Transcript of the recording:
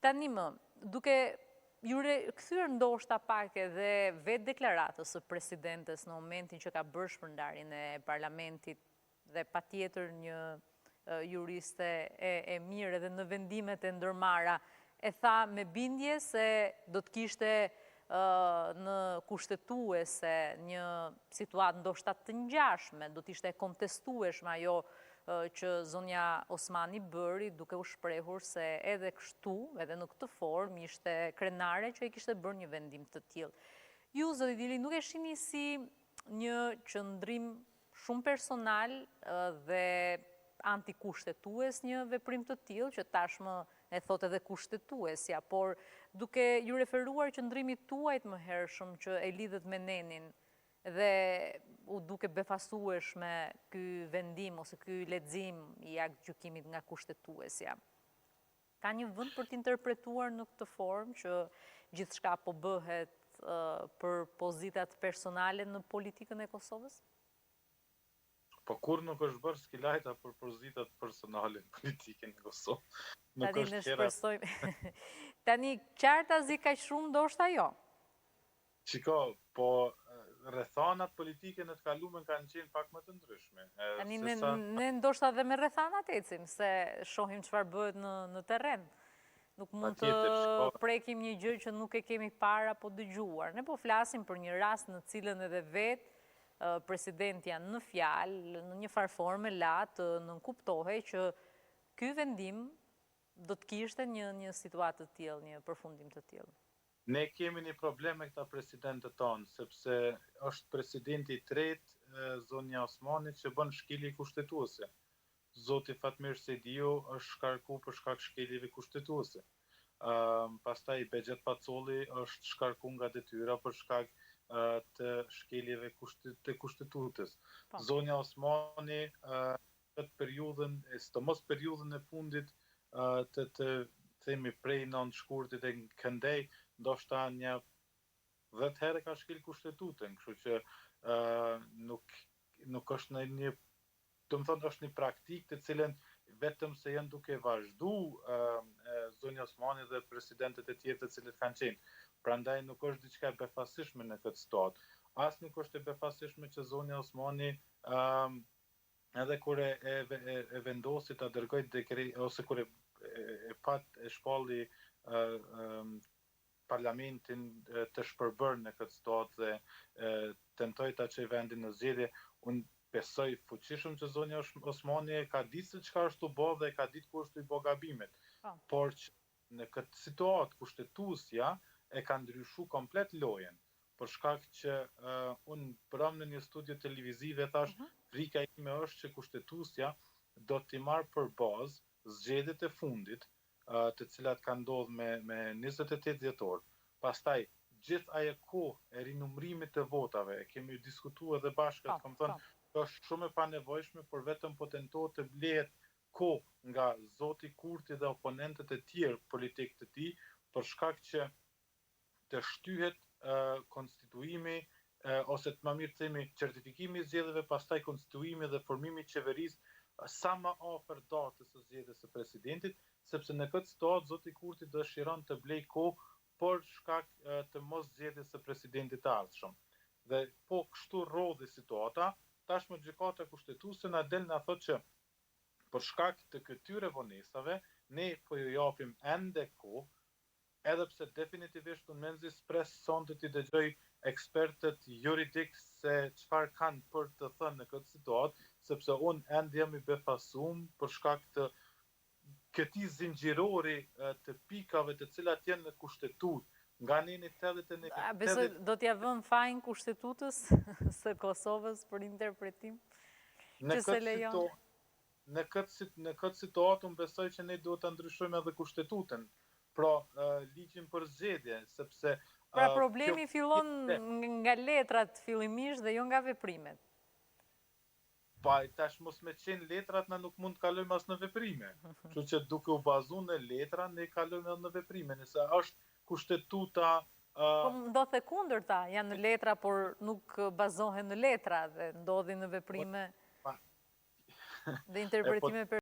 Tani duke ju kthyer ndoshta pak edhe vetë deklaratës së presidentes në momentin që ka bërë shpërndarjen e parlamentit dhe patjetër një juriste e mirë edhe në vendimet e ndërmarra e tha me bindje se do të kishte në kushtetuese një situatë ndoshta të ngjashme, do të ishte kontestueshme ajo që zonja Osmani bëri duke u shprehur se edhe kështu, edhe në këtë formë, ishte krenare që i kishte bërë një vendim të tillë. Ju, zoti Dili, nuk e shihni si një qëndrim shumë personal dhe antikushtetues një veprim të tillë, që tashmë e thot edhe kushtetuesja, por duke ju referuar qëndrimit tuaj të mëhershëm që e lidhet me Nenin, dhe u duke befasueshme ky vendim ose ky lexim i aktgjykimit nga kushtetuesja. Ka një vend për të interpretuar në këtë formë që gjithçka po bëhet për pozitat personale në politikën e Kosovës? Po kur nuk është bërë skilajta për pozitat personale në politikën e Kosovës? Tani ne shpresojmë. Tani qartazi kaq shumë ndoshta jo. Shiko, po rrethanat politike në të kaluarën kanë qenë pak më të ndryshme. Tani ne ndoshta dhe me rrethanat ecim, se shohim çfarë bëhet në terren. Nuk mund të prekim një gjë që nuk e kemi parë apo dëgjuar. Ne po flasim për një rast në cilën edhe vetë presidentja në fjalë, në një farë forme la të nënkuptohej që ky vendim do të kishte një situatë të tillë, një përfundim të tillë. Ne kemi një problem me këta presidentët tonë, sepse është presidenti i tretë, zonja Osmani, që bën shkelje kushtetuese. Zoti Fatmir Sejdiu është shkarku për shkak shkeljeve kushtetuese. Pastaj Bexhet Pacolli është shkarku nga detyra për shkak të shkeljeve të kushtetutës. Zonja Osmani këtë periudhën, sidomos periudhën e fundit të themi prej 9 shkurtit e këndej, ndoshta një 10 herë ka shkel kushtetutën, kështu që nuk është në një, do të thonë është një praktikë të cilën vetëm se janë duke vazhdu zonja Osmani dhe presidentët e tjerë të cilët kanë qenë. Prandaj nuk është diçka e befasishme në këtë situatë. As nuk është e befasishme që zonja Osmani edhe kur e vendosi ta dërgoj dekret ose kur e shpalli parlamentin të shpërbërë në këtë situatë dhe tentoi ta çojë vendin në zgjedhje, unë besoj fuqishëm që zonja Osmani ka ditë se çka është u bë dhe ka ditë ku është i bë gabimet. Por që në këtë situatë kushtetuesja e ka ndryshuar komplet lojën. Për shkak që unë pram në një studio televizive thash, frika ime është që kushtetuesja do t'i marrë për bazë zgjedhjet e fundit, të cilat kanë ndodhur me 28 dhjetor. Pastaj gjithë ajo kohë e rinumërimit të votave, kemi diskutuar edhe bashkë, kam thënë, është shumë e panevojshme, por vetëm po tentohet të blehet kohë nga zoti Kurti dhe oponentët e tjerë politik të tij, për shkak që të shtyhet konstituimi ose të më mirë themi certifikimi i zgjedhjeve, pastaj konstituimi dhe formimi i qeverisë sa më afër datës së zgjedhjes së presidentit, sepse në këtë situatë zoti Kurti dëshiron të blej kohë për shkak të mos zgjedhjes së presidentit të ardhshëm. Dhe po kështu rrodhi situata, tashmë gjykata kushtetuese na del na thotë që për shkak të këtyre vonesave ne po ju japim ende kohë, edhe pse definitivisht unë menzis pres sonte t'i dëgjoj ekspertët juridik se çfarë kanë për të thënë në këtë situatë, sepse unë ende jam i befasuar për shkak të këtij zinxhirori të pikave të cilat janë në kushtetutë, nga Neni 81. Besoj do t'ja vënë fajin kushtetutës së Kosovës për interpretim? Në këtë situatë unë besoj që ne duhet ta ndryshojmë edhe kushtetutën. Pra ligjin për zgjedhje, sepse pra problemi fillon nga letrat fillimisht dhe jo nga veprimet. Pa tash mos me qenë letrat na nuk mund të kalojmë as në veprime. Kështu që duke u bazuar në letra ne kalojmë edhe në veprime, nëse është kushtetuta po ndodh e kundërta, janë në letra por nuk bazohen në letra dhe ndodhin në veprime dhe interpretime